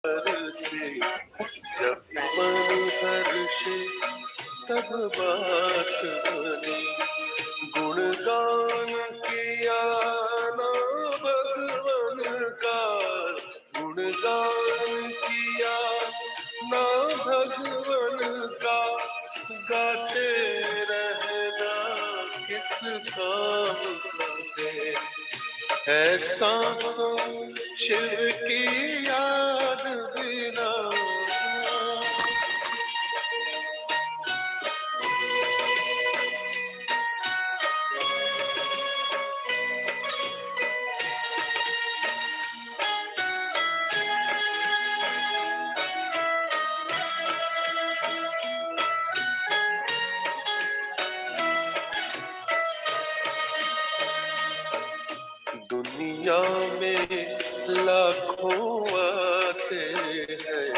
से जब मन हर्षे तब बात बनी। गुणगान किया ना भगवन का, गुणगान किया ना भगवन का, गाते रहना किस काम का है। ऐसा शिव की याद बिना दुनिया में लाखों आते हैं,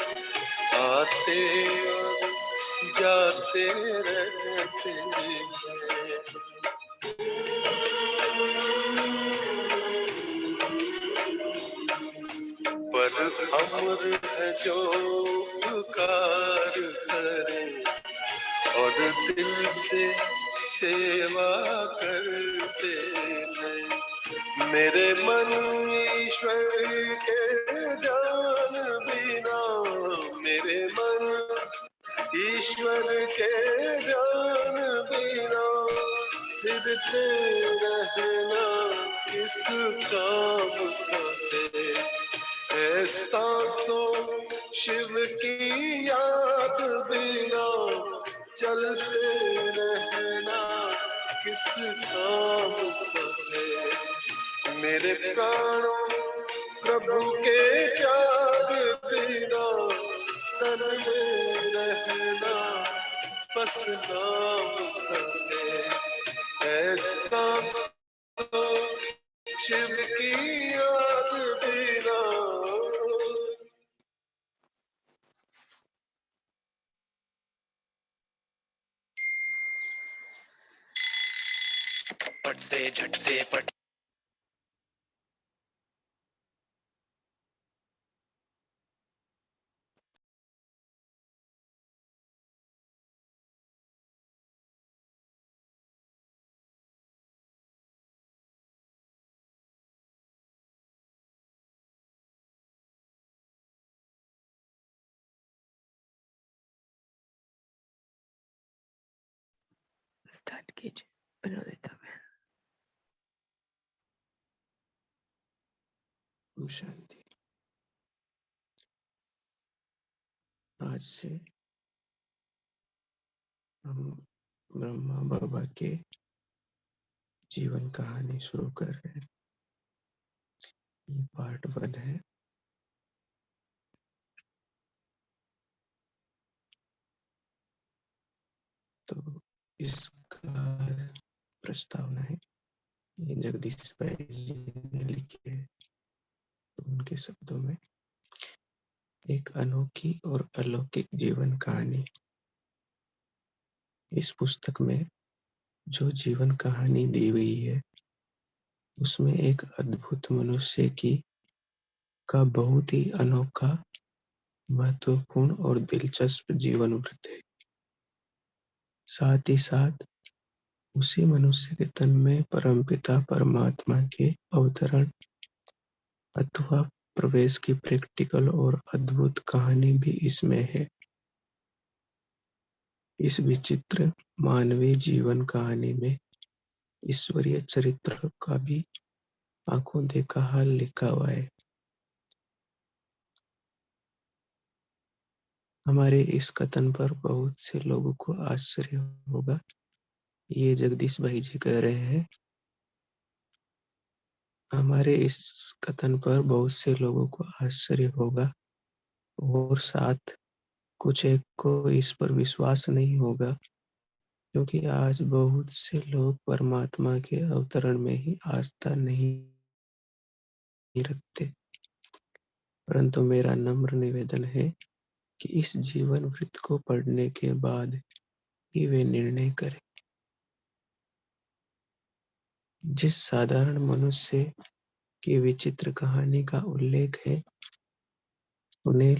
आते और जाते रहते हैं। पर अमर है जो पुकार करे और दिल से सेवा करते हैं। मेरे मन ईश्वर के जान बिना, मेरे मन ईश्वर के जान बिना, फिरते रहना किस काम का है। ऐसा सो शिव की याद बिना, चलते रहना किस काम का है। मेरे प्राणों प्रभु के त्याग बिना, तन में रहना बस नाम का है। ऐसा शिव की याद बिना। पट से झट से पट स्टार्ट कीजिए विनोदिता बहन। शांति। आज से हम ब्रह्मा बाबा के जीवन कहानी शुरू कर रहे हैं। ये पार्ट 1 है। तो इसका प्रस्तावना है, ये जगदीश भाई जी ने लिखी है। तो उनके शब्दों में, एक अनोखी और अलौकिक जीवन कहानी। इस पुस्तक में जो जीवन कहानी दी हुई है, उसमें एक अद्भुत मनुष्य की का बहुत ही अनोखा, महत्वपूर्ण और दिलचस्प जीवन वृत्त है। साथ ही साथ उसी मनुष्य के तन में परमपिता परमात्मा के अवतरण अथवा प्रवेश की प्रैक्टिकल और अद्भुत कहानी भी इसमें है। इस विचित्र मानवीय जीवन कहानी में ईश्वरीय चरित्र का भी आंखों देखा हाल लिखा हुआ है। हमारे इस कथन पर बहुत से लोगों को आश्चर्य होगा। ये जगदीश भाई जी कह रहे हैं। हमारे इस कथन पर बहुत से लोगों को आश्चर्य होगा और साथ कुछ एक को इस पर विश्वास नहीं होगा, क्योंकि आज बहुत से लोग परमात्मा के अवतरण में ही आस्था नहीं रखते। परंतु मेरा नम्र निवेदन है कि इस जीवन वृत्त को पढ़ने के बाद ही वे निर्णय करें। जिस साधारण मनुष्य की विचित्र कहानी का उल्लेख है, उन्हें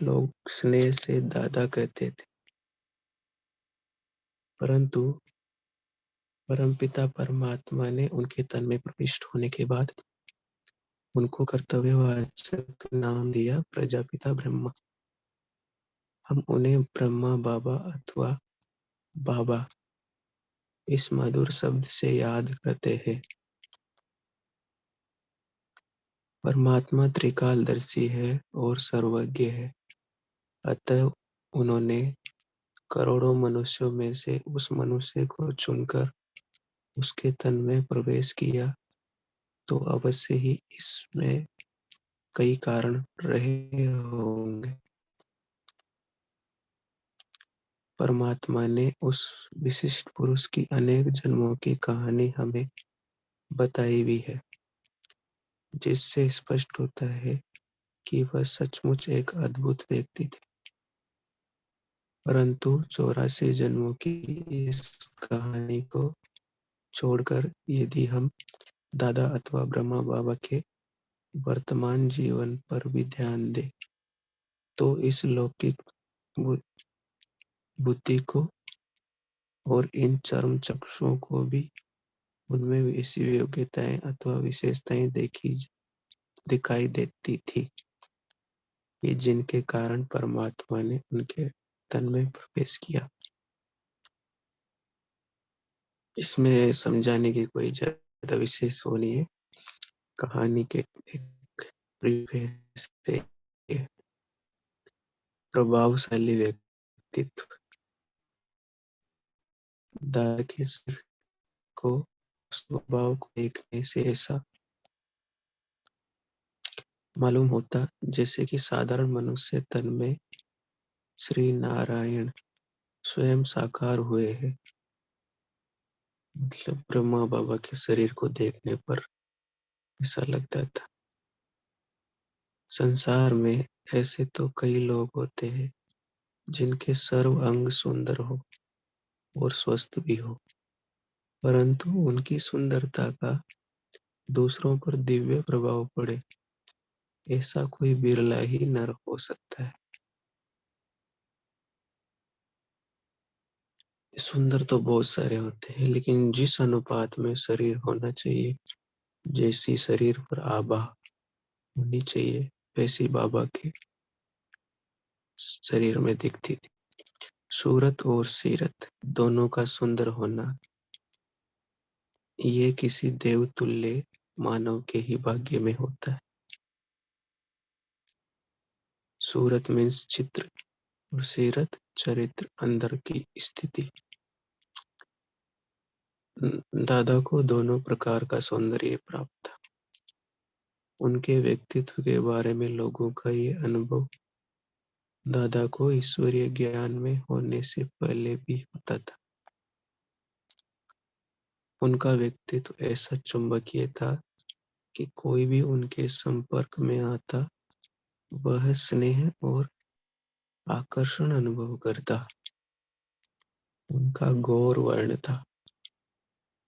लोग स्नेह से दादा कहते थे, परंतु परमपिता परमात्मा ने उनके तन में प्रविष्ट होने के बाद उनको कर्तव्यवाचक नाम दिया प्रजापिता ब्रह्मा। हम उन्हें ब्रह्मा बाबा अथवा बाबा इस मधुर शब्द से याद करते हैं। परमात्मा त्रिकालदर्शी है और सर्वज्ञ है, अतः उन्होंने करोड़ों मनुष्यों में से उस मनुष्य को चुनकर उसके तन में प्रवेश किया, तो अवश्य ही इसमें कई कारण रहे होंगे। परमात्मा ने उस विशिष्ट पुरुष की अनेक जन्मों की कहानी हमें बताई भी है, जिससे स्पष्ट होता है कि वह सचमुच एक अद्भुत व्यक्ति थे। परंतु 84 जन्मों की इस कहानी को छोड़कर यदि हम दादा अथवा ब्रह्मा बाबा के वर्तमान जीवन पर भी ध्यान दें, तो इस लौकिक बुद्धि को और इन चर्म चक्षुओं को भी उनमें ऐसी योग्यताएं अथवा विशेषताएं दिखाई देती थी कि जिनके कारण परमात्मा ने उनके तन में प्रवेश किया। इसमें समझाने की कोई ज्यादा विशेष वो नहीं है। कहानी के एक प्रीफेस पे प्रभावशाली व्यक्तित्व दादा के सिर को स्वभाव को देखने से ऐसा मालूम होता जैसे कि साधारण मनुष्य तन में श्री नारायण स्वयं साकार हुए हैं। मतलब ब्रह्मा बाबा के शरीर को देखने पर ऐसा लगता था। संसार में ऐसे तो कई लोग होते हैं जिनके सर्व अंग सुंदर हो और स्वस्थ भी हो, परंतु उनकी सुंदरता का दूसरों पर दिव्य प्रभाव पड़े, ऐसा कोई बिरला ही नर हो सकता है। सुंदर तो बहुत सारे होते हैं, लेकिन जिस अनुपात में शरीर होना चाहिए, जैसी शरीर पर आभा होनी चाहिए, वैसी बाबा के शरीर में दिखती थी। सूरत और सीरत दोनों का सुंदर होना ये किसी देवतुल्य मानव के ही भाग्य में होता है। सूरत मीन्स चित्र और सीरत चरित्र, अंदर की स्थिति। दादा को दोनों प्रकार का सौंदर्य प्राप्त था। उनके व्यक्तित्व के बारे में लोगों का ये अनुभव दादा को ईश्वरीय ज्ञान में होने से पहले भी होता था। उनका व्यक्तित्व ऐसा चुंबकीय था कि कोई भी उनके संपर्क में आता वह स्नेह और आकर्षण अनुभव करता। उनका गौर वर्ण था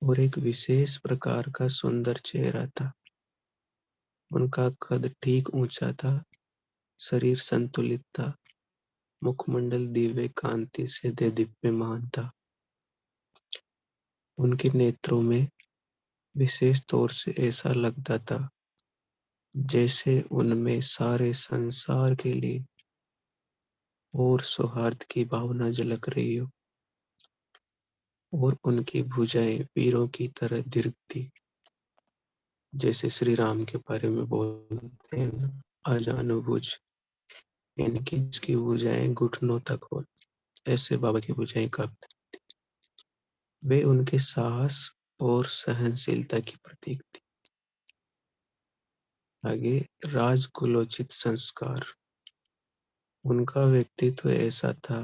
और एक विशेष प्रकार का सुंदर चेहरा था। उनका कद ठीक ऊंचा था, शरीर संतुलित था, मुखमंडल दिव्य कांति से देदीप्यमान था। उनके नेत्रों में विशेष तौर से ऐसा लगता था जैसे उनमें सारे संसार के लिए और सौहार्द की भावना झलक रही हो, और उनकी भुजाएं वीरों की तरह दीर्घ थी। जैसे श्री राम के बारे में बोलते हैं ना, अजानुभुज, यानी कि जिसकी भुजाएं घुटनों तक हो, ऐसे बाबा की भुजाएं काफी। वे उनके साहस और सहनशीलता की प्रतीक थी। आगे राजकुलोचित संस्कार। उनका व्यक्तित्व ऐसा था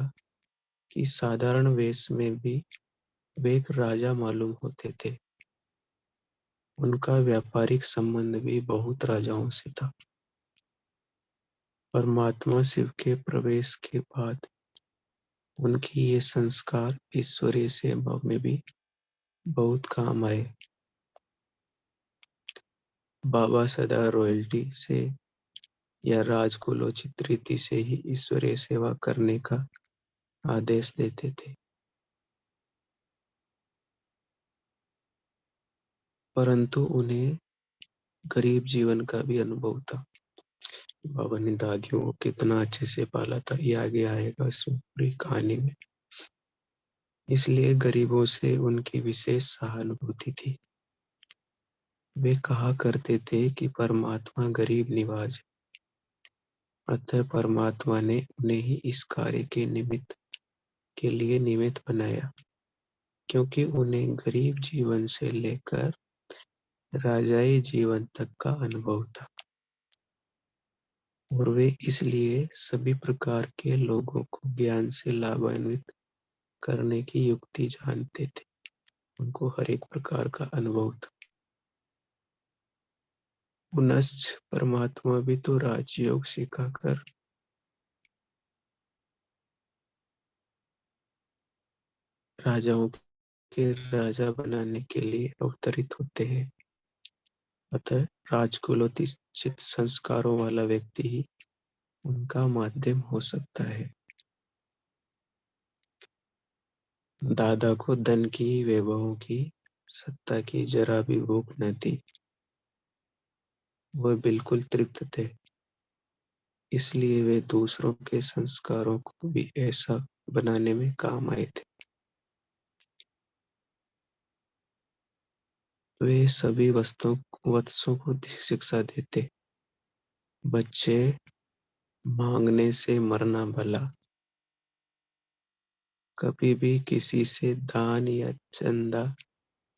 कि साधारण वेश में भी वे एक राजा मालूम होते थे। उनका व्यापारिक संबंध भी बहुत राजाओं से था। परमात्मा शिव के प्रवेश के बाद उनकी ये संस्कार ईश्वरीय सेवा में भी बहुत काम आए। बाबा सदा रॉयल्टी से या राजकुलोचित रीति से ही ईश्वरीय सेवा करने का आदेश देते थे। परंतु उन्हें गरीब जीवन का भी अनुभव था। बाबा ने दादियों को कितना अच्छे से पाला था, ये आगे आएगा इस पूरी कहानी में। इसलिए गरीबों से उनकी विशेष सहानुभूति थी। वे कहा करते थे कि परमात्मा गरीब निवाज है, अतः परमात्मा ने उन्हें ही इस कार्य के लिए निमित्त बनाया, क्योंकि उन्हें गरीब जीवन से लेकर राजाई जीवन तक का अनुभव था, और वे इसलिए सभी प्रकार के लोगों को ज्ञान से लाभान्वित करने की युक्ति जानते थे। उनको हर एक प्रकार का अनुभव था। पुनश्च परमात्मा भी तो राजयोग सिखाकर राजाओं के राजा बनाने के लिए अवतरित होते हैं। अतः राजकुलोचित संस्कारों वाला व्यक्ति ही उनका माध्यम हो सकता है। दादा को धन की, वैभवों की, सत्ता की जरा भी भूख न थी। वह बिल्कुल तृप्त थे। इसलिए वे दूसरों के संस्कारों को भी ऐसा बनाने में काम आए थे। वे सभी वत्सों को शिक्षा देते। बच्चे, मांगने से मरना भला। कभी भी किसी से दान या चंदा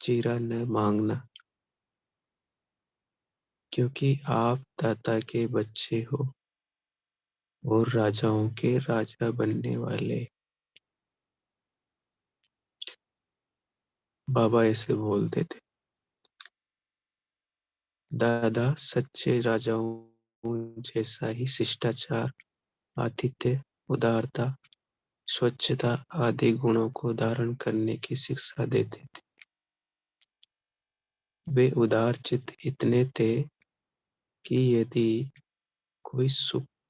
चीरा न मांगना, क्योंकि आप दाता के बच्चे हो और राजाओं के राजा बनने वाले। बाबा ऐसे बोलते थे। दादा सच्चे राजाओं जैसा ही शिष्टाचार, आतिथ्य, उदारता, स्वच्छता आदि गुणों को धारण करने की शिक्षा देते थे। वे उदार चित्त इतने थे कि यदि कोई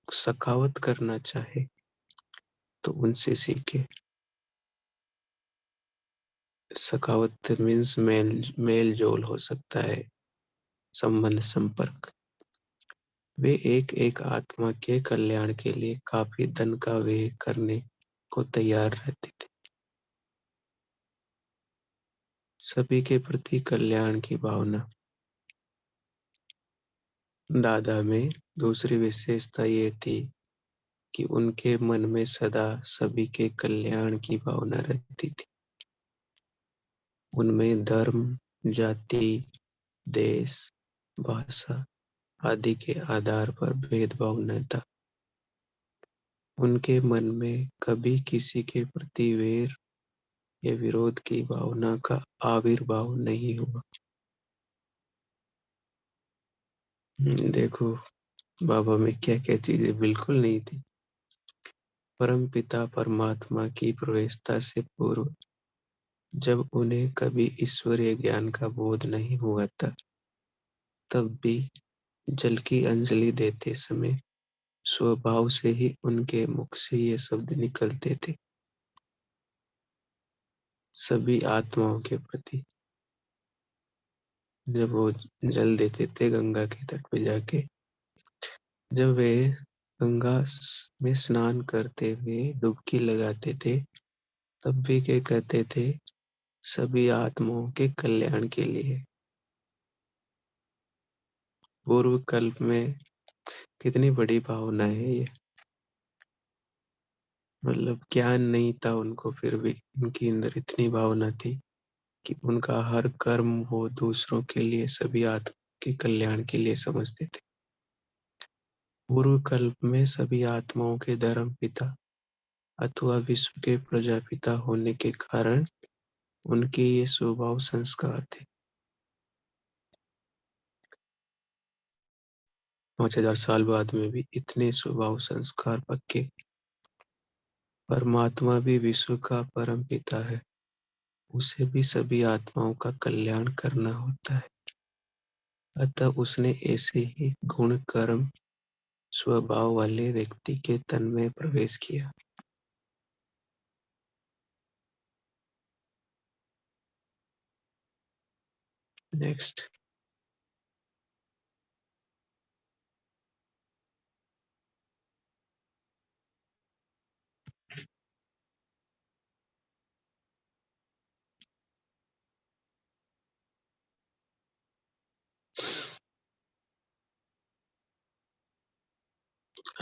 सखावत करना चाहे तो उनसे सीखे। सखावत मीन्स मेल जोल हो सकता है, संबंध, संपर्क। वे एक एक आत्मा के कल्याण के लिए काफी धन का व्यय करने को तैयार रहते थे। सभी के प्रति कल्याण की भावना। दादा में दूसरी विशेषता ये थी कि उनके मन में सदा सभी के कल्याण की भावना रहती थी। उनमें धर्म, जाति, देश, भाषा आदि के आधार पर भेदभाव न था। उनके मन में कभी किसी के प्रति वैर या विरोध की भावना का आविर्भाव नहीं हुआ। देखो बाबा में क्या क्या चीजें बिल्कुल नहीं थी। परम पिता परमात्मा की प्रवेशता से पूर्व जब उन्हें कभी ईश्वरीय ज्ञान का बोध नहीं हुआ था, तब भी जल की अंजलि देते समय स्वभाव से ही उनके मुख से ये शब्द निकलते थे, सभी आत्माओं के प्रति। जब वो जल देते थे गंगा के तट पे जाके, जब वे गंगा में स्नान करते हुए डुबकी लगाते थे, तब भी क्या कहते थे? सभी आत्माओं के कल्याण के लिए। पूर्व कल्प में कितनी बड़ी भावना है ये। मतलब ज्ञान नहीं था उनको, फिर भी उनके अंदर इतनी भावना थी कि उनका हर कर्म वो दूसरों के लिए, सभी आत्मा के कल्याण के लिए समझते थे। पूर्व कल्प में सभी आत्माओं के धर्म पिता अथवा विश्व के प्रजापिता होने के कारण उनके ये स्वभाव संस्कार थे। 5000 साल बाद में भी इतने स्वभाव संस्कार पक्के। परमात्मा भी विश्व का परम पिता है, उसे भी सभी आत्माओं का कल्याण करना होता है। अतः उसने ऐसे ही गुण, कर्म स्वभाव वाले व्यक्ति के तन में प्रवेश किया। नेक्स्ट।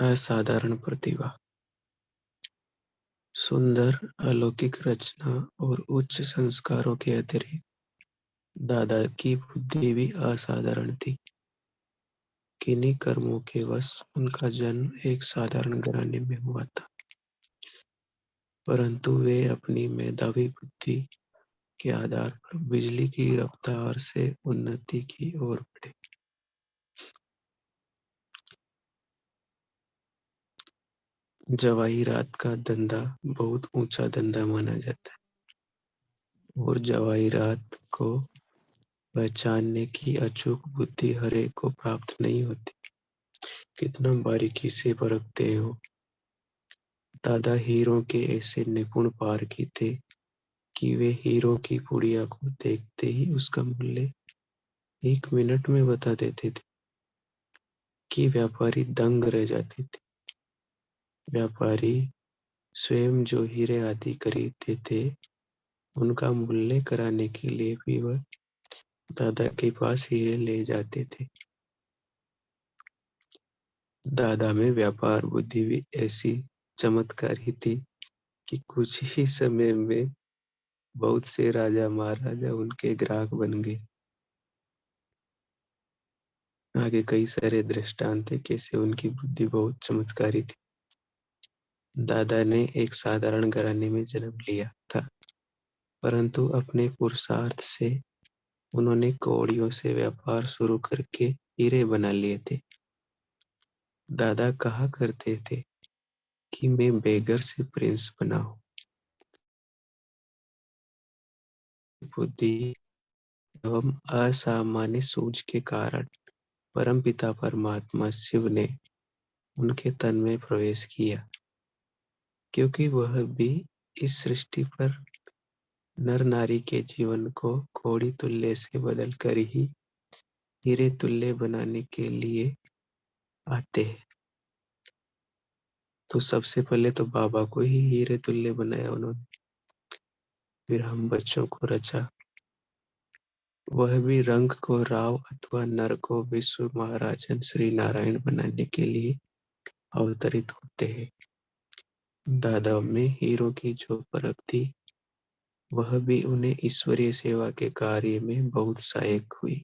असाधारण प्रतिभा, सुंदर अलौकिक रचना और उच्च संस्कारों के अतिरिक्त दादा की बुद्धि भी असाधारण थी। किन्हीं कर्मों के वश उनका जन्म एक साधारण घराने में हुआ था, परंतु वे अपनी मेधावी बुद्धि के आधार पर बिजली की रफ्तार से उन्नति की ओर बढ़े। जवाहिरात का धंधा बहुत ऊंचा धंधा माना जाता है और जवाहिरात को पहचानने की अचूक बुद्धि हर एक को प्राप्त नहीं होती। कितना बारीकी से परखते हो। दादा हीरों के ऐसे निपुण पारखी थे कि वे हीरो की पुड़िया को देखते ही उसका मूल्य 1 मिनट में बता देते थे कि व्यापारी दंग रह जाते थे। व्यापारी स्वयं जो हीरे आदि खरीदते थे, उनका मूल्य कराने के लिए भी वह दादा के पास हीरे ले जाते थे। दादा में व्यापार बुद्धि भी ऐसी चमत्कारी थी कि कुछ ही समय में बहुत से राजा महाराजा उनके ग्राहक बन गए। आगे कई सारे दृष्टांत थे कैसे उनकी बुद्धि बहुत चमत्कारी थी। दादा ने एक साधारण घराने में जन्म लिया था, परंतु अपने पुरुषार्थ से उन्होंने कौड़ियों से व्यापार शुरू करके हीरे बना लिए थे। दादा कहा करते थे कि मैं बेगर से प्रिंस बना हूं। बुद्धि एवं असामान्य सूझ के कारण परमपिता परमात्मा शिव ने उनके तन में प्रवेश किया, क्योंकि वह भी इस सृष्टि पर नर नारी के जीवन को कौड़ी तुल्य से बदल कर ही हीरे तुल्य बनाने के लिए आते हैं। तो सबसे पहले तो बाबा को ही हीरे तुल्य बनाया उन्होंने, फिर हम बच्चों को रचा। वह भी रंग को राव अथवा नर को विश्व महाराजन श्री नारायण बनाने के लिए अवतरित होते हैं। दादा में हीरो की जो परख थी, वह भी उन्हें ईश्वरीय सेवा के कार्य में बहुत सहायक हुई।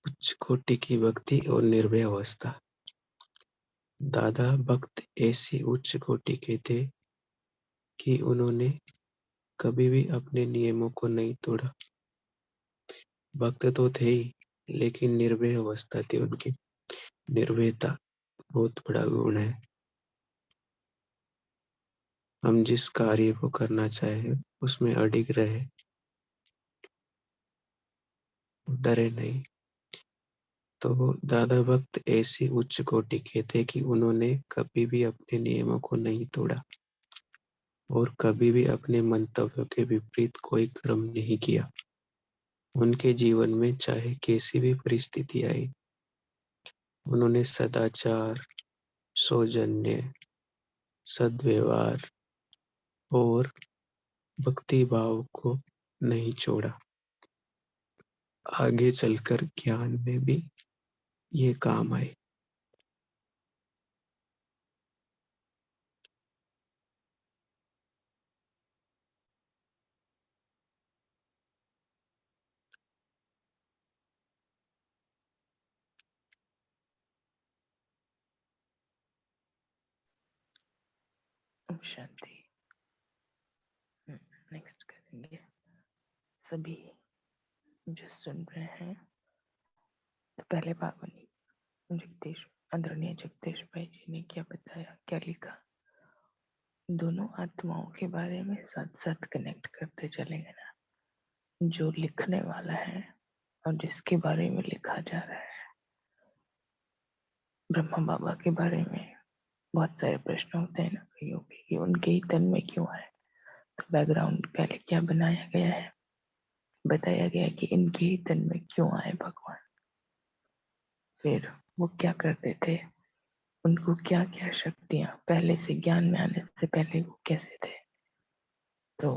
उच्च कोटि की भक्ति और निर्भय अवस्था। दादा भक्त ऐसी उच्च कोटि के थे कि उन्होंने कभी भी अपने नियमों को नहीं तोड़ा। भक्त तो थे ही, लेकिन निर्भय अवस्था थी उनकी। निर्भयता बहुत बड़ा गुण है। हम जिस कार्य को करना चाहे उसमें अडिग रहे, डरे नहीं। तो दादा भक्त ऐसी उच्च कोटि के थे कि उन्होंने कभी भी अपने नियमों को नहीं तोड़ा और कभी भी अपने मंतव्यों के विपरीत कोई कर्म नहीं किया। उनके जीवन में चाहे कैसी भी परिस्थिति आई, उन्होंने सदाचार, सौजन्य, सद्व्यवहार और भक्ति भाव को नहीं छोड़ा। आगे चलकर ज्ञान में भी ये काम आए। ओम शांति। नेक्स्ट करेंगे। सभी जो सुन रहे हैं, तो पहले बाबा ने जगदीश आदरणीय जगदीश भाई जी ने क्या बताया, क्या लिखा, दोनों आत्माओं के बारे में साथ साथ कनेक्ट करते चलेंगे ना। जो लिखने वाला है और जिसके बारे में लिखा जा रहा है, ब्रह्मा बाबा के बारे में बहुत सारे प्रश्न होते हैं ना कईयों के कि उनके ही तन में क्यों है। तो बैकग्राउंड पहले क्या बनाया गया है, बताया गया है कि इनके ही तन में क्यों आए भगवान, फिर वो क्या करते थे, उनको क्या क्या शक्तियां, पहले से ज्ञान में आने से पहले वो कैसे थे। तो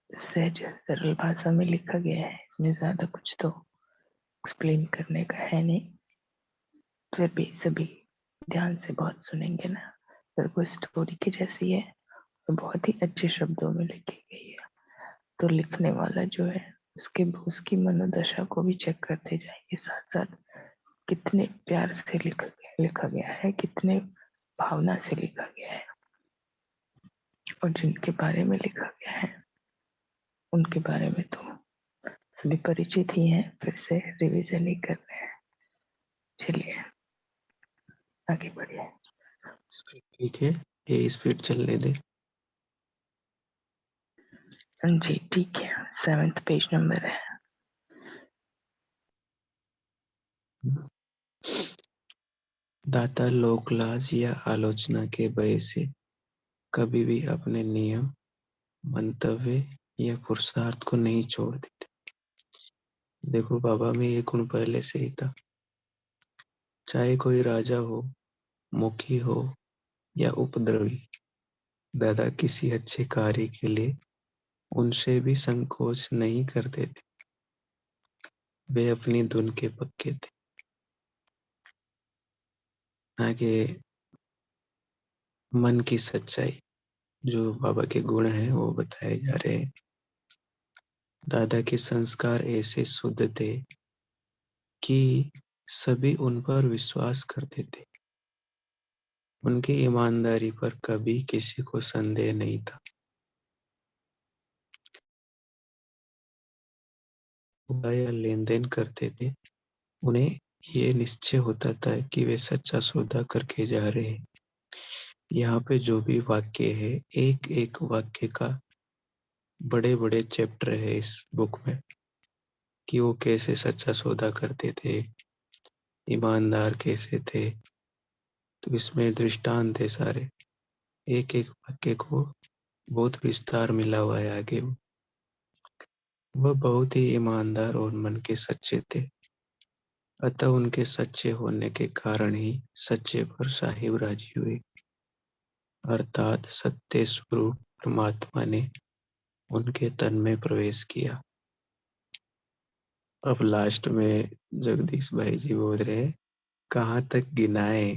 सहज सरल भाषा में लिखा गया है, इसमें ज्यादा कुछ तो एक्सप्लेन करने का है नहीं। फिर भी सभी ध्यान से बहुत सुनेंगे ना, अगर कोई स्टोरी की जैसी है तो बहुत ही अच्छे शब्दों में लिखी गई है। तो लिखने वाला जो है उसकी मनोदशा को भी चेक करते जाएंगे साथ साथ, कितने प्यार से लिखा गया है, कितने भावना से लिखा गया है। और जिनके बारे में लिखा गया है उनके बारे में तो सभी परिचित ही हैं, फिर से रिवीजन ही कर रहे हैं। चलिए आगे बढ़िए। ठीक है, ये स्पीड चलने दे। जी ठीक है, 7th पेज नंबर है। दाता लोकलाज या आलोचना के भय से कभी भी अपने नियम, मंतव्य या पुरुषार्थ को नहीं छोड़ देते। देखो बाबा में ये गुण पहले से ही था। चाहे कोई राजा हो, मुखी हो या उपद्रवी, दादा किसी अच्छे कार्य के लिए उनसे भी संकोच नहीं करते थे। वे अपनी धुन के पक्के थे। आगे मन की सच्चाई, जो बाबा के गुण हैं वो बताए जा रहे हैं। दादा के संस्कार ऐसे शुद्ध थे कि सभी उन पर विश्वास करते थे। उनकी ईमानदारी पर कभी किसी को संदेह नहीं था। या लेन देन करते थे, उन्हें ये निश्चय होता था कि वे सच्चा सौदा करके जा रहे हैं। यहाँ पे जो भी वाक्य है, एक एक वाक्य का बड़े बड़े चैप्टर है इस बुक में, कि वो कैसे सच्चा सौदा करते थे, ईमानदार कैसे थे। तो इसमें दृष्टांत है सारे, एक एक वाक्य को बहुत विस्तार मिला हुआ है आगे। वह बहुत ही ईमानदार और मन के सच्चे थे, अतः उनके सच्चे होने के कारण ही सच्चे पर साहिब राजी हुए, अर्थात सत्य स्वरूप परमात्मा ने उनके तन में प्रवेश किया। अब लास्ट में जगदीश भाई जी बोल रहे हैं, कहाँ तक गिनाए,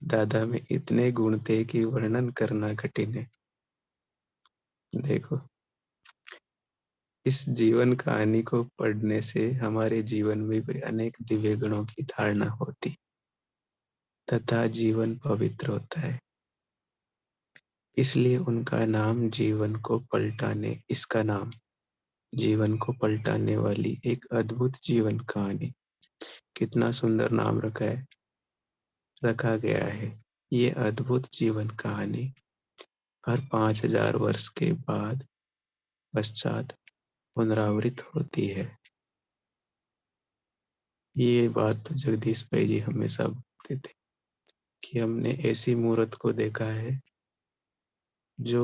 दादा में इतने गुण थे कि वर्णन करना कठिन है। देखो, इस जीवन कहानी को पढ़ने से हमारे जीवन में भी अनेक दिव्य गुणों की धारणा होती तथा जीवन पवित्र होता है। इसलिए उनका नाम जीवन को पलटाने, इसका नाम जीवन को पलटाने वाली एक अद्भुत जीवन कहानी, कितना सुंदर नाम रखा गया है। ये अद्भुत जीवन कहानी हर 5000 वर्ष के बाद पश्चात पुनरावृत्त होती है। ये बात तो जगदीश भाई जी हमेशा बोलते थे कि हमने ऐसी मूर्त को देखा है जो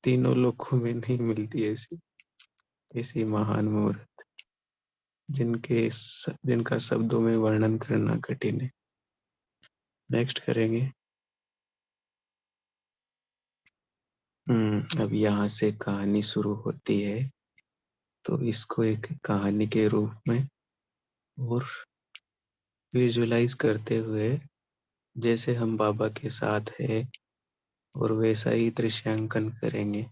तीनों लोकों में नहीं मिलती, ऐसी महान मूर्त जिनका शब्दों में वर्णन करना कठिन है। नेक्स्ट करेंगे। अब यहाँ से कहानी शुरू होती है, तो इसको एक कहानी के रूप में और विजुअलाइज करते हुए, जैसे हम बाबा के साथ है और वैसा ही दृश्यांकन करेंगे।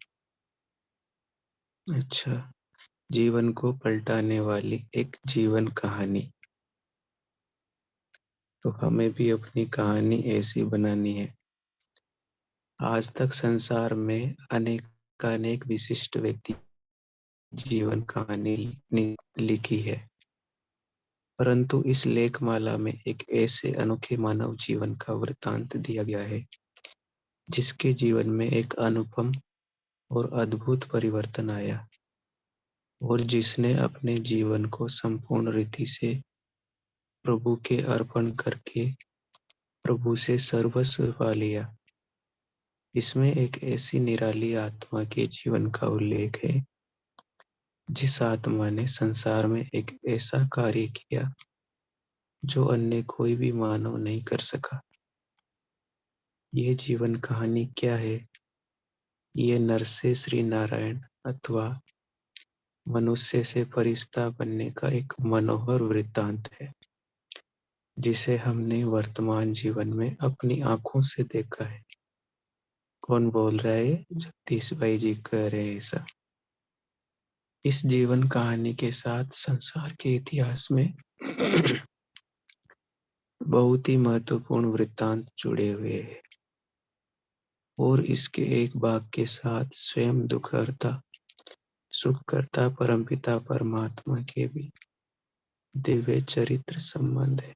अच्छा, जीवन को पलटाने वाली एक जीवन कहानी। तो हमें भी अपनी कहानी ऐसी बनानी है। आज तक संसार में अनेक विशिष्ट व्यक्ति जीवन कहानी लिखी है, परंतु इस लेखमाला में एक ऐसे अनोखे मानव जीवन का वृतांत दिया गया है जिसके जीवन में एक अनुपम और अद्भुत परिवर्तन आया और जिसने अपने जीवन को संपूर्ण रीति से प्रभु के अर्पण करके प्रभु से सर्वस्व पा लिया। इसमें एक ऐसी निराली आत्मा के जीवन का उल्लेख है जिस आत्मा ने संसार में एक ऐसा कार्य किया जो अन्य कोई भी मानव नहीं कर सका। ये जीवन कहानी क्या है? ये नर से श्री नारायण अथवा मनुष्य से फरिश्ता बनने का एक मनोहर वृत्तांत है जिसे हमने वर्तमान जीवन में अपनी आंखों से देखा है। कौन बोल रहा है? जगदीश भाई जी कह रहे हैं ऐसा। इस जीवन कहानी के साथ संसार के इतिहास में बहुत ही महत्वपूर्ण वृत्तांत जुड़े हुए हैं और इसके एक भाग के साथ स्वयं दुखहर्ता सुखकर्ता परमपिता परमात्मा के भी दिव्य चरित्र संबंध है।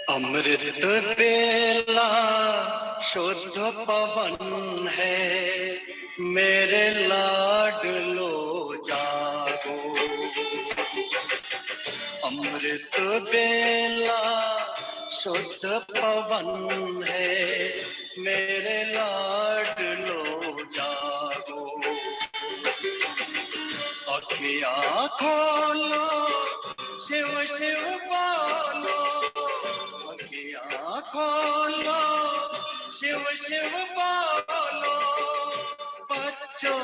अमृत बेला शुद्ध पवन है, मेरे लाडलो जागो। अमृत बेला शुद्ध पवन है, मेरे लाडलो जागो। अखियाँ खोलो, शिव शिव बोलो, अखियाँ खोलो, शिव शिव बोलो। बच्चों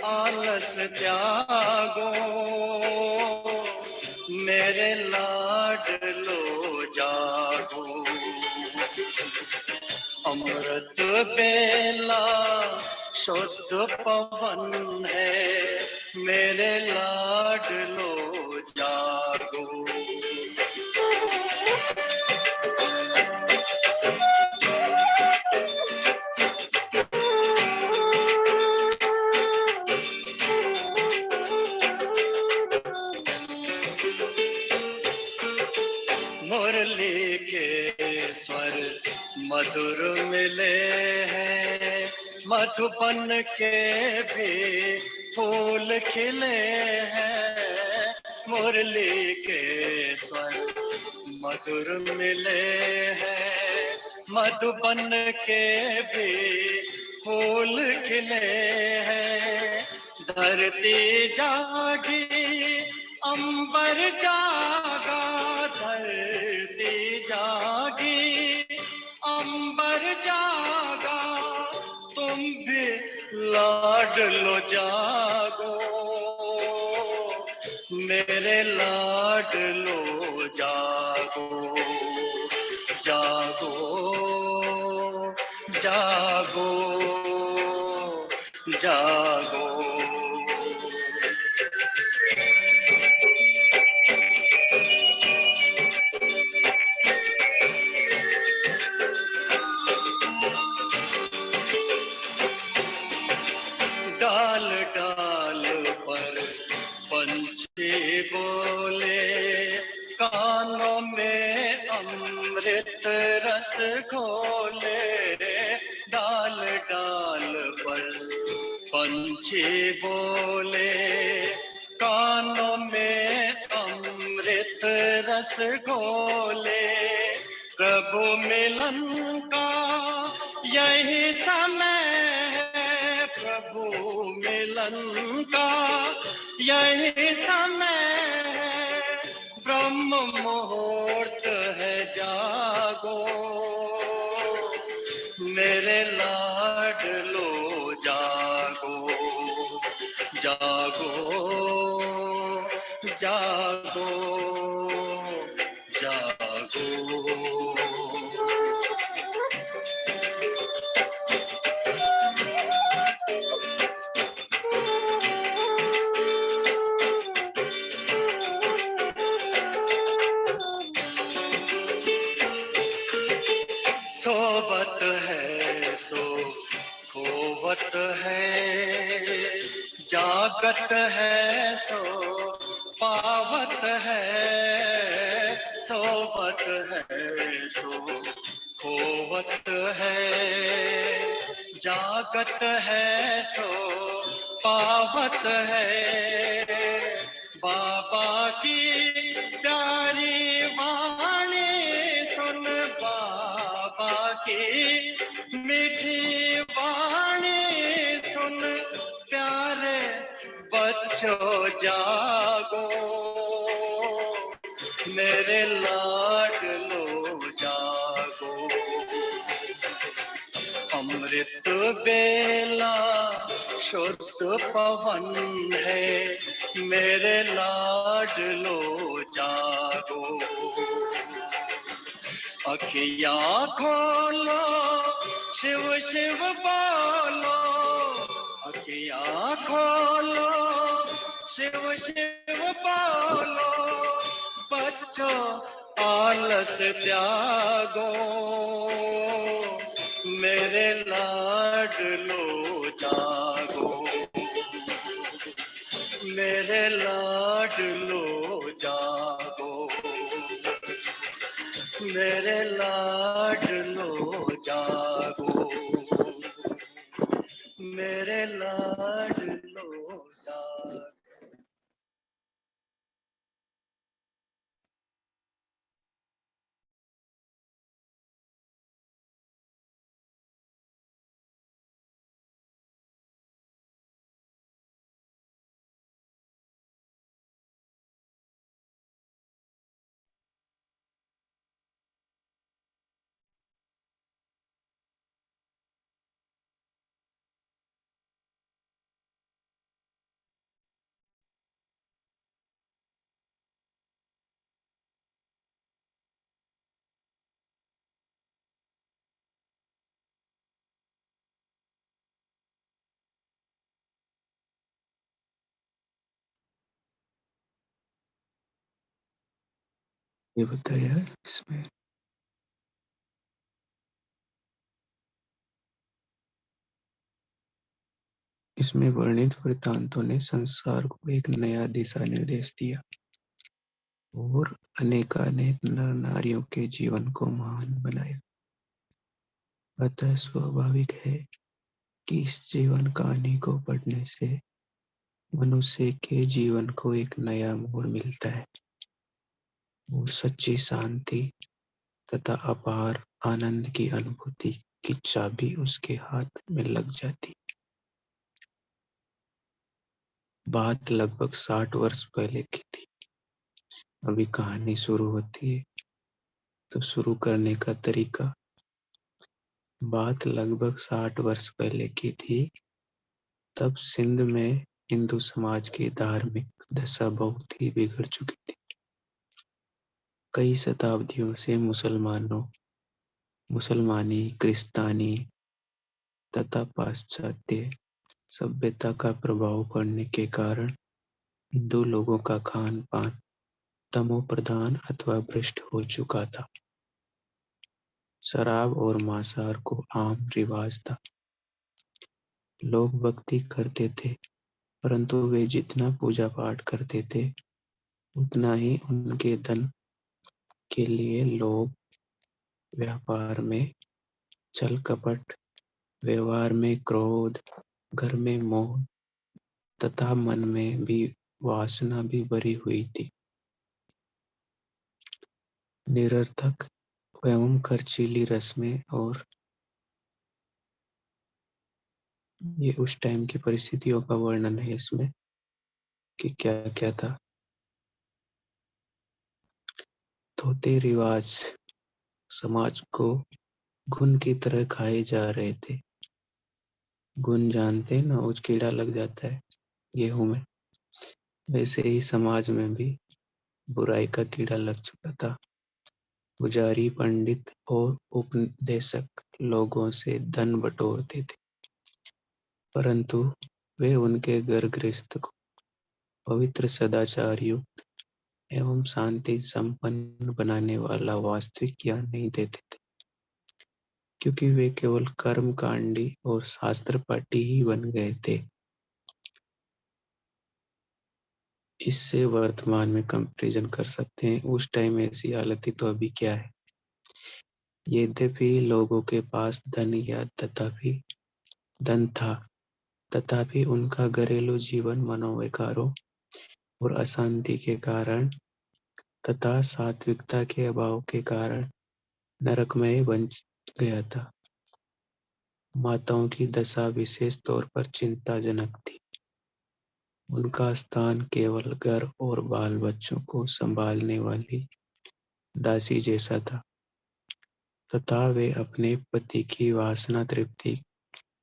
आलस त्यागो, मेरे लाडलो जागो। अमृत बेला शुद्ध पवन है, मेरे लाडलो जागो। मुरली के स्वर मधुर मिले हैं, मधुबन के भी फूल खिले हैं। मुरली के स्वर मधुर मिले हैं, मधुबन के भी फूल खिले हैं। धरती जागी अंबर जागा, धरती जागी अंबर जागा। तुम भी लाडलो जागो, मेरे लाडलो जागो। जागो जागो जागो। डाल डाल पर पंछी बोले, कानों में अमृत रस घोले। डाल डाल पर पंछी बोले, कानों में अमृत रस घोले। प्रभु मिलन का यही समय है, प्रभु मिलन का यही समय है। ब्रह्म मुहूर्त है, जागो, मेरे लाडलो जागो। जागो जागो जागो। सोवत है, जागत है सो पावत है, सोवत है सो खोवत है, जागत है सो पावत है। बाबा की प्यारी वाणी सुन, बाबा की मीठी वाणी सुन, प्यारे बच्चों जागो, मेरे लाडलो जागो। अमृत बेला शुद्ध पवन है, मेरे लाडलो जागो। अखियाँ खोलो, शिव शिव बोलो, अखियाँ खोलो, शिव शिव बोलो, बच्चों आलस त्यागो, मेरे लाडलो जागो, मेरे लाडलो जागो, मेरे लाडलो जागो, मेरे लाडलो जागो। ये बताया इसमें इसमें वर्णित वृत्तांतों ने संसार को एक नया दिशा निर्देश दिया और अनेकानेक नर नारियों के जीवन को महान बनाया। अतः स्वाभाविक है कि इस जीवन कहानी को पढ़ने से मनुष्य के जीवन को एक नया मोड़ मिलता है और सच्ची शांति तथा अपार आनंद की अनुभूति की चाबी उसके हाथ में लग जाती। बात लगभग 60 वर्ष पहले की थी। अभी कहानी शुरू होती है तो शुरू करने का तरीका। बात लगभग 60 वर्ष पहले की थी। तब सिंध में हिंदू समाज की धार्मिक दशा बहुत ही बिगड़ चुकी थी। कई शताब्दियों से मुसलमानी, क्रिस्तानी तथा पाश्चात्य सभ्यता का प्रभाव पड़ने के कारण हिंदू लोगों का खान पान तमोप्रधान अथवा भ्रष्ट हो चुका था। शराब और मांसाहार को आम रिवाज था। लोग भक्ति करते थे, परंतु वे जितना पूजा पाठ करते थे उतना ही उनके धन के लिए लोभ, व्यापार में छल कपट, व्यवहार में क्रोध, घर में मोह तथा मन में भी वासना भी भरी हुई थी। निरर्थक एवं खर्चीली रस्में और ये उस टाइम की परिस्थितियों का वर्णन है इसमें कि क्या क्या था। धोते रिवाज समाज को घुन की तरह खाए जा रहे थे। घुन जानते ना, उस कीड़ा लग जाता है गेहूं में, वैसे ही समाज में भी बुराई का कीड़ा लग चुका था। पुजारी, पंडित और उपदेशक लोगों से धन बटोरते थे, परंतु वे उनके घर गृहस्थ को पवित्र, सदाचार युक्त एवं शांति संपन्न बनाने वाला वास्तविक ज्ञान नहीं देते थे। क्योंकि वे केवल कर्मकांडी और शास्त्र पाठी ही बन गए थे। इससे वर्तमान में कंपैरिजन कर सकते हैं, उस टाइम ऐसी हालत थी तो अभी क्या है। यद्यपि लोगों के पास धन था, तथापि उनका घरेलू जीवन मनोविकारों और अशांति के कारण तथा सात्विकता के अभाव के कारण नरकमय बन गया था। माताओं की दशा विशेष तौर पर चिंताजनक थी। उनका स्थान केवल घर और बाल बच्चों को संभालने वाली दासी जैसा था, तथा वे अपने पति की वासना तृप्ति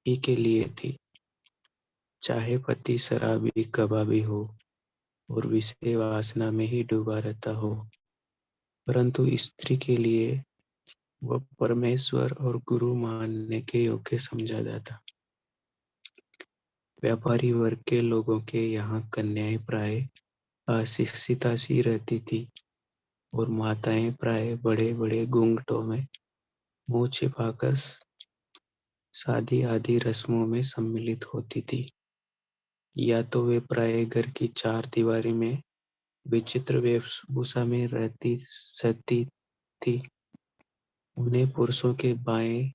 ही के लिए थी। चाहे पति शराबी कबाबी हो और विषय वासना में ही डूबा रहता हो, परंतु स्त्री के लिए वह परमेश्वर और गुरु मानने के योग्य समझा जाता। व्यापारी वर्ग के लोगों के यहाँ कन्याएं प्राय अशिक्षिता सी रहती थी और माताएं प्राय बड़े बड़े घूंघटों में मुंह छिपाकर शादी आदि रस्मों में सम्मिलित होती थी, या तो वे प्राय घर की चार दीवारी में विचित्र वेशभूषा में रहती सहती थी। उन्हें पुरुषों के बाएं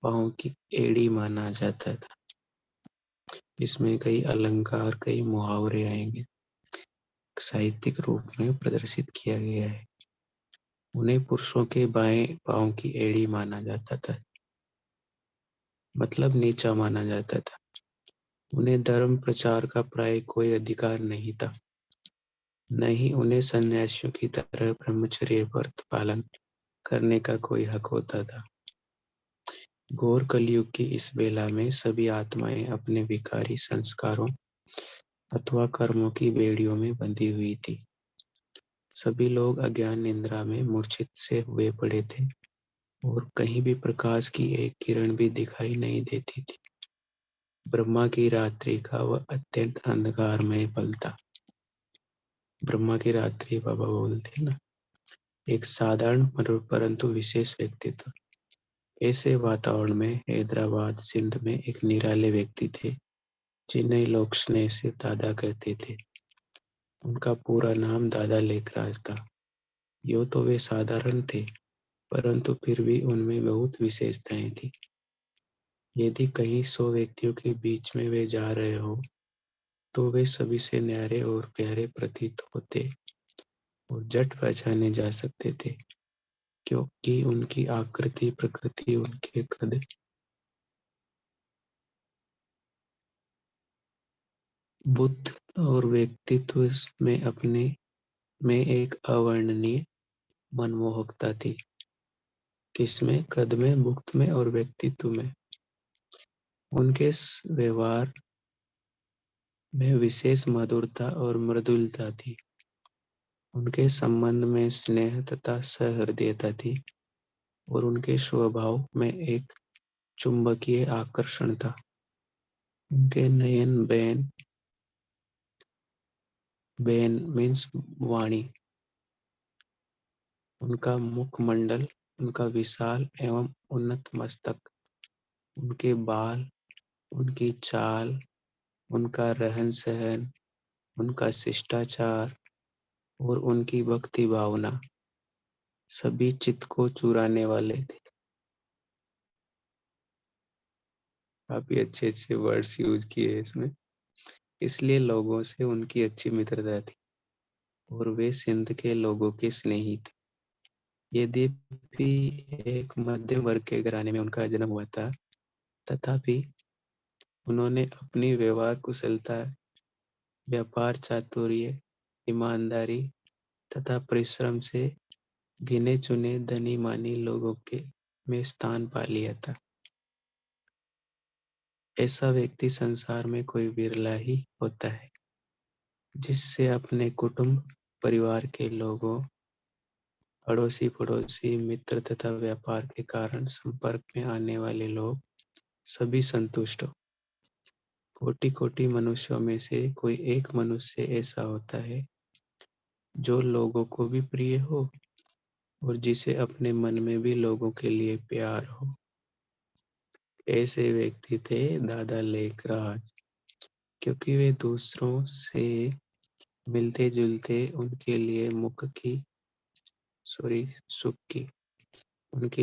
पांव की एड़ी माना जाता था। इसमें कई अलंकार, कई मुहावरे आएंगे, साहित्यिक रूप में प्रदर्शित किया गया है। उन्हें पुरुषों के बाएं पांव की एड़ी माना जाता था, मतलब नीचा माना जाता था। उन्हें धर्म प्रचार का प्राय कोई अधिकार नहीं था, न ही उन्हें सन्यासियों की तरह ब्रह्मचर्य व्रत पालन करने का कोई हक होता था। घोर कलयुग की इस बेला में सभी आत्माएं अपने विकारी संस्कारों अथवा कर्मों की बेड़ियों में बंधी हुई थी। सभी लोग अज्ञान निद्रा में मूर्छित से हुए पड़े थे और कहीं भी प्रकाश की एक किरण भी दिखाई नहीं देती थी। ब्रह्मा की रात्रि का वह अत्यंत अंधकारमय पल था। ब्रह्मा की रात्रि बाबा बोलते ना, एक साधारण परंतु विशेष व्यक्तित्व। ऐसे वातावरण में हैदराबाद सिंध में एक निराले व्यक्ति थे जिन्हें लोग स्नेह से दादा कहते थे। उनका पूरा नाम दादा लेखराज था। यो तो वे साधारण थे, परंतु फिर भी उनमें बहुत विशेषताएं थी। यदि कहीं 100 व्यक्तियों के बीच में वे जा रहे हो तो वे सभी से न्यारे और प्यारे प्रतीत होते और झट पहचाने जा सकते थे, क्योंकि उनकी आकृति, प्रकृति, उनके कद, बुद्ध और व्यक्तित्व में अपने में एक अवर्णनीय मनमोहकता थी। किसमें? कद में, बुद्ध में और व्यक्तित्व में। उनके व्यवहार में विशेष मधुरता और मृदुलता थी। उनके संबंध में स्नेह तथा सहृदयता थी और उनके स्वभाव में एक चुंबकीय आकर्षण था। उनके नयन बेन मीन्स वाणी, उनका मुखमंडल, उनका विशाल एवं उन्नत मस्तक, उनके बाल, उनकी चाल, उनका रहन सहन, उनका शिष्टाचार और उनकी भक्ति भावना सभी चित्त को चुराने वाले थे। काफी अच्छे अच्छे वर्ड्स यूज किए इसमें। इसलिए लोगों से उनकी अच्छी मित्रता थी और वे सिंध के लोगों के स्नेही थे। यद्यपि एक मध्यम वर्ग के घराने में उनका जन्म हुआ था, तथापि उन्होंने अपनी व्यवहार कुशलता, व्यापार चातुर्य, ईमानदारी तथा परिश्रम से गिने चुने धनी मानी लोगों के में स्थान पा लिया था। ऐसा व्यक्ति संसार में कोई विरला ही होता है जिससे अपने कुटुंब परिवार के लोगों, अड़ोसी पड़ोसी, मित्र तथा व्यापार के कारण संपर्क में आने वाले लोग सभी संतुष्ट हो। कोटि कोटि मनुष्यों में से कोई एक मनुष्य ऐसा होता है जो लोगों को भी प्रिय हो और जिसे अपने मन में भी लोगों के लिए प्यार हो। ऐसे व्यक्ति थे दादा लेखराज, क्योंकि वे दूसरों से मिलते जुलते उनके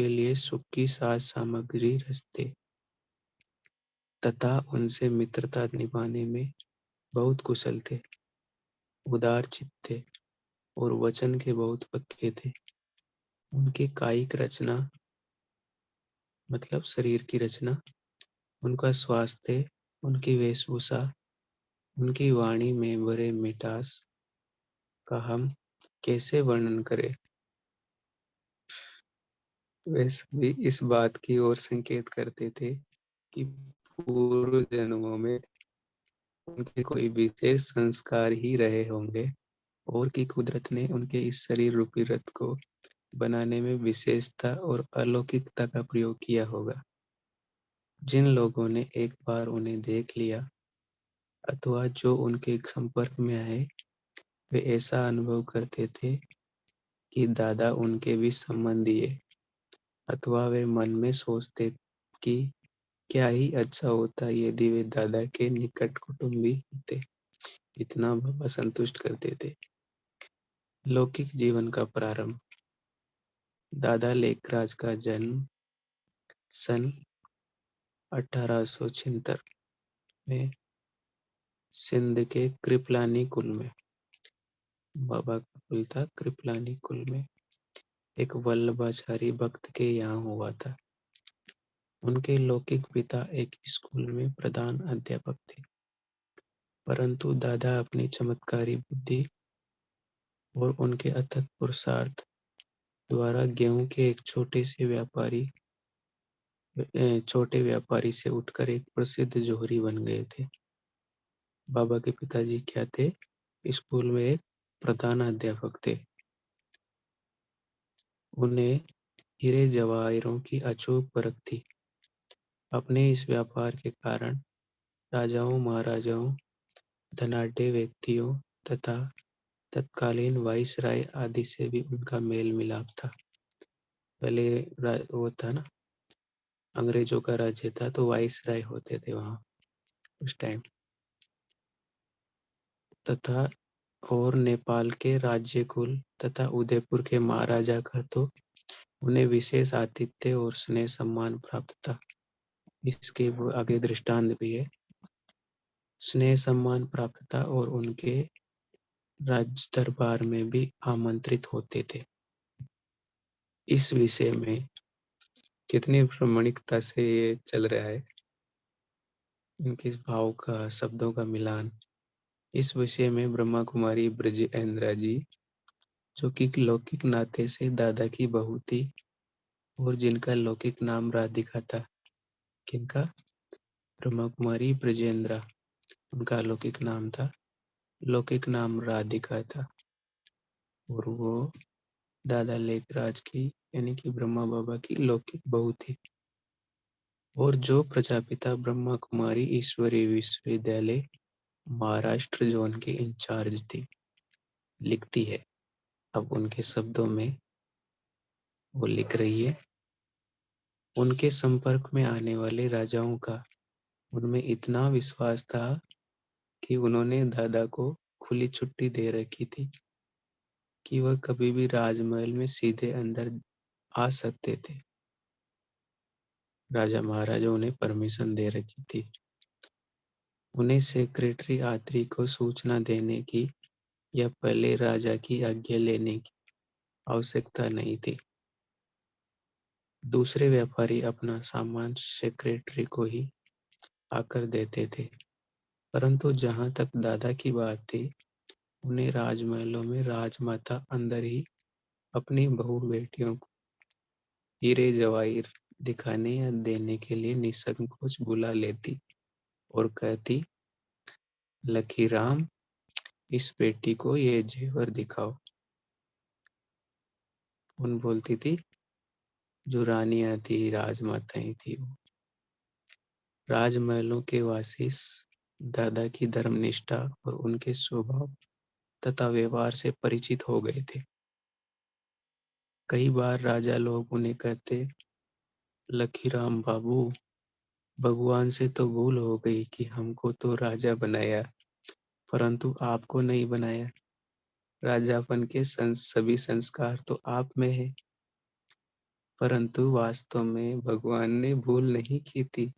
लिए सुख की साज सामग्री रचते तथा उनसे मित्रता निभाने में बहुत कुशल थे। उदार चित्त थे और वचन के बहुत पक्के थे। उनके कायिक रचना मतलब शरीर की रचना, उनका स्वास्थ्य, उनकी वेशभूषा, उनकी वाणी में भरे मिठास का हम कैसे वर्णन करें। वे सभी इस बात की ओर संकेत करते थे कि पूर्व जन्मों में उनके कोई विशेष संस्कार ही रहे होंगे और कि कुदरत ने उनके इस शरीर रूपी रथ को बनाने में विशेषता और अलौकिकता का प्रयोग किया होगा। जिन लोगों ने एक बार उन्हें देख लिया अथवा जो उनके संपर्क में आए, वे ऐसा अनुभव करते थे कि दादा उनके भी संबंधी है, अथवा वे मन में सोचते कि क्या ही अच्छा होता यदि वे दादा के निकट कुटुंबी होते। इतना बाबा संतुष्ट करते थे। लौकिक जीवन का प्रारंभ। दादा लेखराज का जन्म सन 1876 में सिंध के कृपलानी कुल में, बाबा का कुल था कृपलानी कुल में, एक वल्लभाचारी भक्त के यहाँ हुआ था। उनके लौकिक पिता एक स्कूल में प्रधान अध्यापक थे, परंतु दादा अपनी चमत्कारी बुद्धि और उनके अथक पुरुषार्थ द्वारा गेहूं के एक छोटे व्यापारी से उठकर एक प्रसिद्ध जोहरी बन गए थे। बाबा के पिताजी क्या थे? स्कूल में एक प्रधान अध्यापक थे। उन्हें हीरे जवाहिरों की अचूक परख थी। अपने इस व्यापार के कारण राजाओं, महाराजाओं, धनाढ्य व्यक्तियों तथा तत्कालीन वाइसराय आदि से भी उनका मेल मिलाप था। पहले वो था ना, अंग्रेजों का राज्य था तो वाइसराय होते थे वहां उस टाइम, तथा और नेपाल के राज्य कुल तथा उदयपुर के महाराजा का तो उन्हें विशेष आतिथ्य और स्नेह सम्मान प्राप्त था। इसके आगे दृष्टांत भी है। स्नेह सम्मान प्राप्त था और उनके राज दरबार में भी आमंत्रित होते थे। इस विषय में कितनी प्रामाणिकता से ये चल रहा है, इनके इस भाव का, शब्दों का मिलान। इस विषय में ब्रह्मा कुमारी ब्रजेंद्रा जी, जो कि लौकिक नाते से दादा की बहू थी और जिनका लौकिक नाम राधिका था। किनका? ब्रह्मा कुमारी ब्रजेंद्रा, उनका लौकिक नाम था, लौकिक नाम राधिका था और वो दादा लेखराज की यानी कि ब्रह्मा बाबा की लौकिक बहू थी। और जो प्रजापिता ब्रह्मा कुमारी ईश्वरीय विश्वविद्यालय महाराष्ट्र जोन के इंचार्ज थी, लिखती है। अब उनके शब्दों में वो लिख रही है, उनके संपर्क में आने वाले राजाओं का उनमें इतना विश्वास था कि उन्होंने दादा को खुली छुट्टी दे रखी थी कि वह कभी भी राजमहल में सीधे अंदर आ सकते थे। राजा महाराजाओं ने परमिशन दे रखी थी। उन्हें सेक्रेटरी आत्री को सूचना देने की या पहले राजा की आज्ञा लेने की आवश्यकता नहीं थी। दूसरे व्यापारी अपना सामान सेक्रेटरी को ही आकर देते थे, परंतु जहां तक दादा की बात थी, उन्हें राजमहलों में राजमाता अंदर ही अपनी बहू बेटियों को हीरे जवाहिर दिखाने या देने के लिए निसंकोच बुला लेती और कहती, लकीराम, इस बेटी को ये जेवर दिखाओ। उन बोलती थी जो रानियां थी, राजमाताएं थी, वो राजमहलों के वासिस दादा की धर्मनिष्ठा और उनके स्वभाव तथा व्यवहार से परिचित हो गए थे। कई बार राजा लोग उन्हें कहते, लकीराम बाबू, भगवान से तो भूल हो गई कि हमको तो राजा बनाया, परंतु आपको नहीं बनाया। राजापन के सभी संस्कार तो आप में है, परंतु वास्तव में भगवान ने भूल नहीं की थी,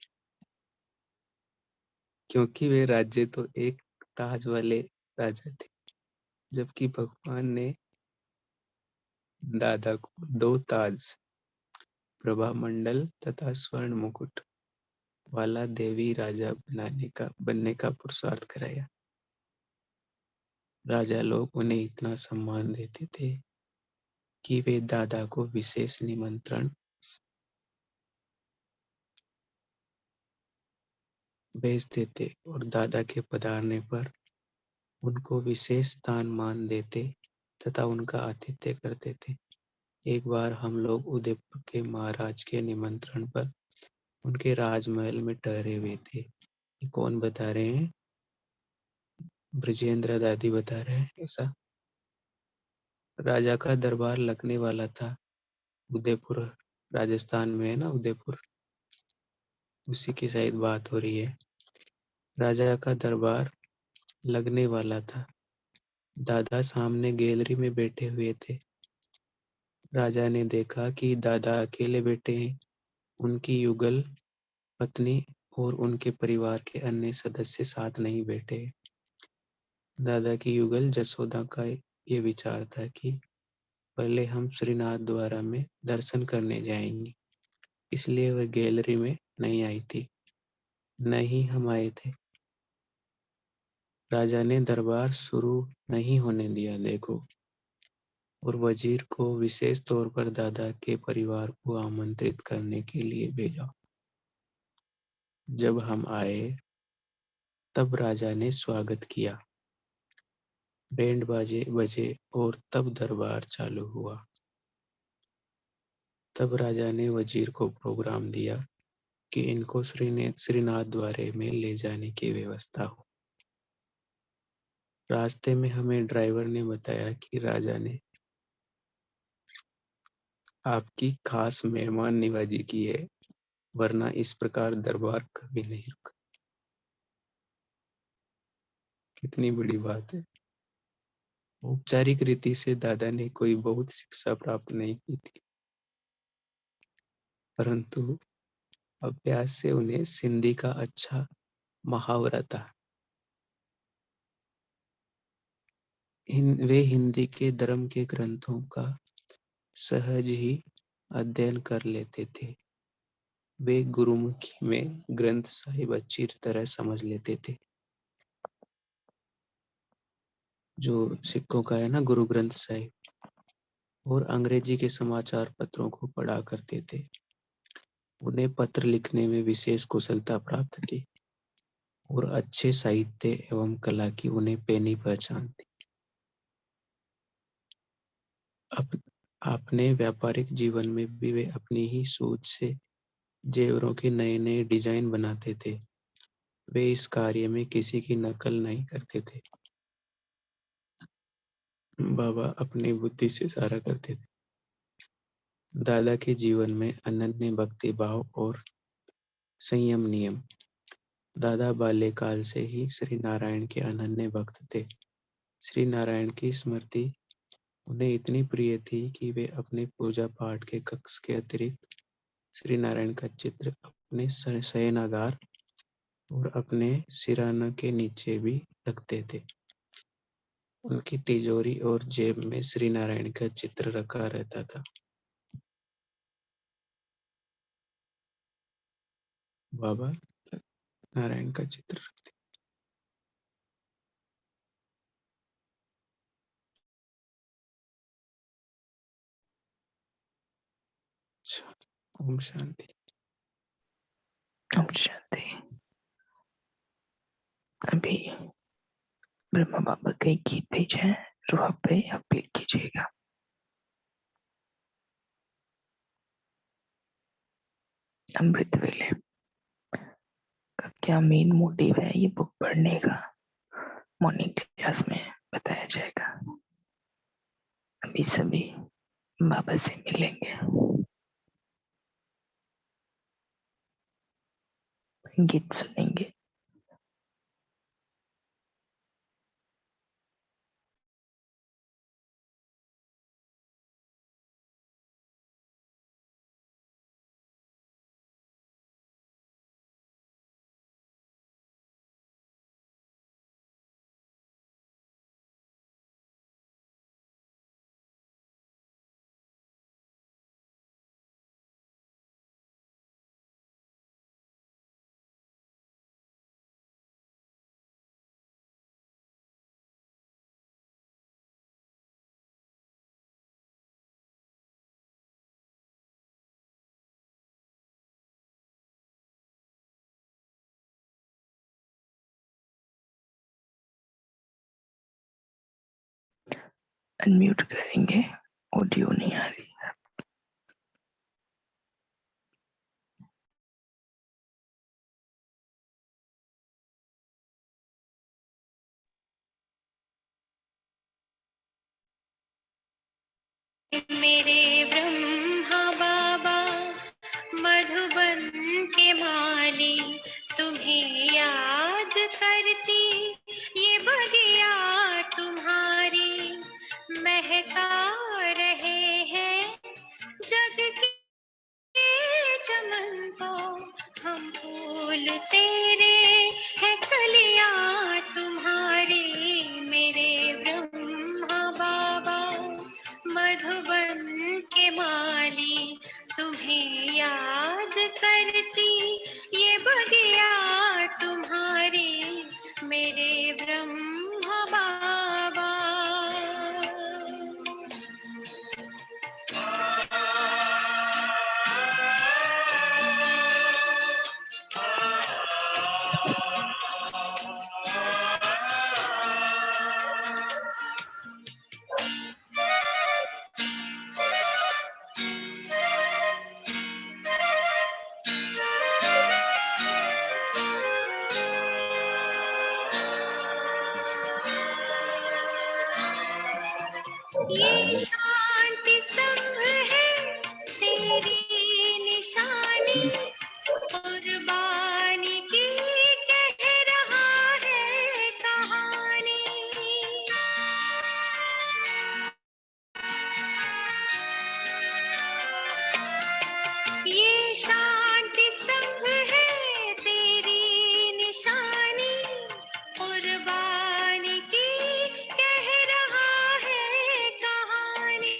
क्योंकि वे राज्य तो एक ताज वाले राजा थे, जबकि भगवान ने दादा को 2 ताज, प्रभा मंडल तथा स्वर्ण मुकुट वाला देवी राजा बनने का पुरुषार्थ कराया। राजा लोग उन्हें इतना सम्मान देते थे कि वे दादा को विशेष निमंत्रण भेजते थे और दादा के पधारने पर उनको विशेष स्थान मान देते तथा उनका आतिथ्य करते थे। एक बार हम लोग उदयपुर के महाराज के निमंत्रण पर उनके राजमहल में ठहरे हुए थे। ये कौन बता रहे हैं? ब्रजेंद्र दादी बता रहे हैं ऐसा। राजा का दरबार लगने वाला था। उदयपुर राजस्थान में है ना, उदयपुर, उसी की शायद बात हो रही है। राजा का दरबार लगने वाला था। दादा सामने गैलरी में बैठे हुए थे। राजा ने देखा कि दादा अकेले बैठे हैं। उनकी युगल पत्नी और उनके परिवार के अन्य सदस्य साथ नहीं बैठे। दादा की युगल जसोदा का ये विचार था कि पहले हम श्रीनाथ द्वारा में दर्शन करने जाएंगे, इसलिए वह गैलरी में नहीं आई थी, न ही हम आए थे। राजा ने दरबार शुरू नहीं होने दिया, देखो, और वजीर को विशेष तौर पर दादा के परिवार को आमंत्रित करने के लिए भेजा। जब हम आए तब राजा ने स्वागत किया, बैंड बाजे बजे और तब दरबार चालू हुआ। तब राजा ने वजीर को प्रोग्राम दिया कि इनको श्रीनाथ द्वारे में ले जाने की व्यवस्था हो। रास्ते में हमें ड्राइवर ने बताया कि राजा ने आपकी खास मेहमान नवाजी की है, वरना इस प्रकार दरबार कभी नहीं रुका। कितनी बड़ी बात है। औपचारिक रीति से दादा ने कोई बहुत शिक्षा प्राप्त नहीं की थी, परंतु अभ्यास से उन्हें सिंधी का अच्छा मुहावरा था। वे हिंदी के धर्म के ग्रंथों का सहज ही अध्ययन कर लेते थे। वे गुरुमुखी में ग्रंथ साहिब अच्छी तरह समझ लेते थे। जो सिखों का है ना, गुरु ग्रंथ साहिब, और अंग्रेजी के समाचार पत्रों को पढ़ा करते थे। उन्हें पत्र लिखने में विशेष कुशलता प्राप्त थी और अच्छे साहित्य एवं कला की उन्हें पैनी पहचान थी। अपने व्यापारिक जीवन में भी वे अपनी ही सोच से जेवरों के नए नए डिजाइन बनाते थे। वे इस कार्य में किसी की नकल नहीं करते थे। बाबा अपनी बुद्धि से सारा करते थे। दादा के जीवन में अनन्य भक्ति भाव और संयम नियम। दादा बाल्यकाल से ही श्री नारायण के अनन्य भक्त थे। श्री नारायण की स्मृति उन्हें इतनी प्रिय थी कि वे अपने पूजा पाठ के कक्ष के अतिरिक्त श्री नारायण का चित्र अपने शयनागार और अपने सिराना के नीचे भी रखते थे। उनकी तिजोरी और जेब में श्री नारायण का चित्र रखा रहता था। बाबा नारायण का चित्र रखते। अच्छा, ओम शांति। ओम शांति। अभी ब्रह्मा बाबा का एक गीत भेजा है, रूह पे अपील कीजिएगा। अमृत वेले का क्या मेन मोटिव है ये बुक पढ़ने का, मॉर्निंग क्लास में बताया जाएगा। अभी सभी बाबा से मिलेंगे। गीत सुनेंगे। अनम्यूट करेंगे, ऑडियो नहीं आ रही। मेरे ब्रह्मा बाबा मधुबन के माली, तुम्हें याद करती ये बगिया तुम्हारी, महका रहे हैं जग के चमन को हम फूल तेरे है कलियां तुम्हारी। मेरे ब्रह्मा बाबा मधुबन के माली, तुम्हें याद करती ये बगिया तुम्हारी, मेरे ब्रह्मा बाबा। ये शांति स्तंभ है तेरी निशानी, कुर्बानी की कह रहा है कहानी। ये शांति स्तंभ है तेरी निशानी, कुर्बानी की कह रहा है कहानी।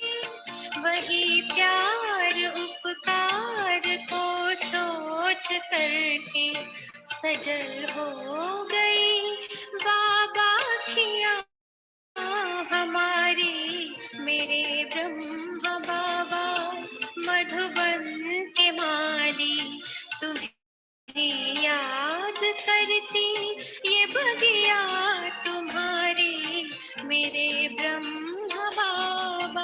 वही प्यार उपकार को सोच करके सजल हो गई बाबा की हमारी। मेरे ब्रह्मा बाबा मधुबन के माली, तुम्हें याद करती ये बगिया तुम्हारी, मेरे ब्रह्मा बाबा।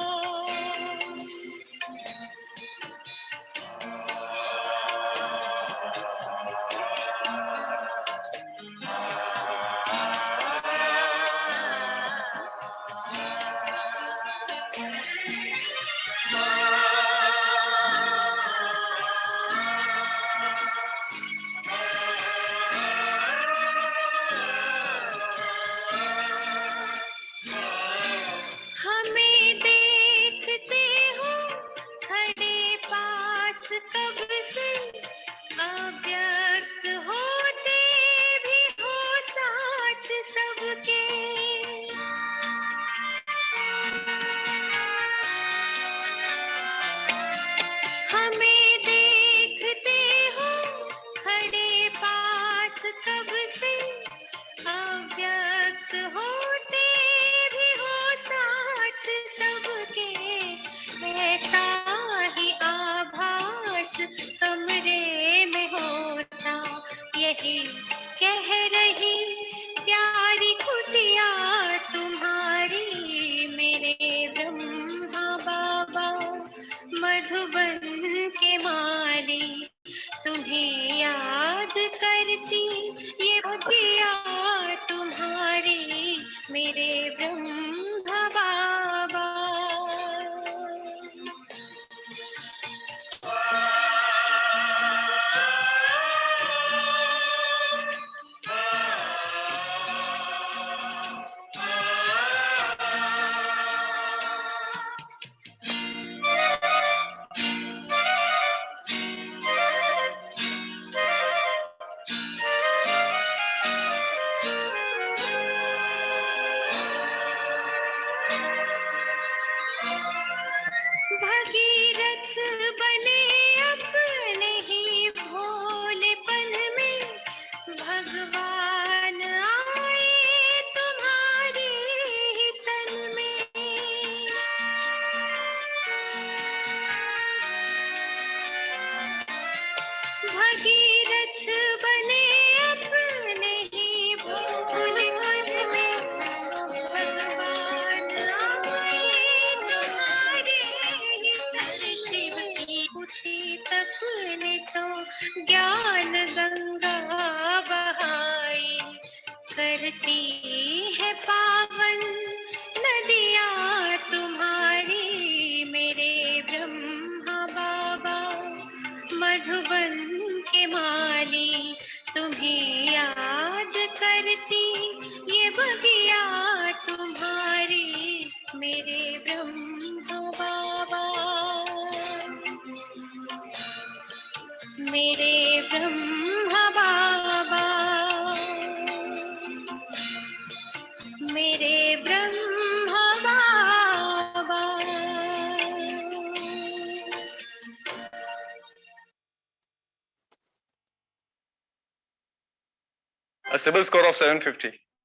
हमें देखते हो खड़े पास कब से, अव्यक्त होते भी हो साथ सबके। हमें देखते हो खड़े पास कब से, अव्यक्त होते भी हो साथ सबके। ऐसा ही आभास कमरे में होता, यही कह रही प्यारी कुटिया तुम्हारी। मेरे ब्रह्मा बाबा मधुबन के माली, तुम्हें याद करती ये बगिया तुम्हारी, मेरे ब्रह्मा बाबा। भगीरथ बने अपने ही भूल मन में, भगवान आए तुम्हारे ही तर। शिव की उसी तप ने तो ज्ञान गंगा बहाई, करती है पावन नदियाँ तुम्हारी मेरे ब्रह्मा बाबा। मधुबन के माली तुम्हें याद करती, ये बगिया तुम्हारी मेरे ब्रह्मा बाबा। मेरे ब्रह्मा बाबा, मेरे ब्रह्मा बाबा। A Sybil score of 750.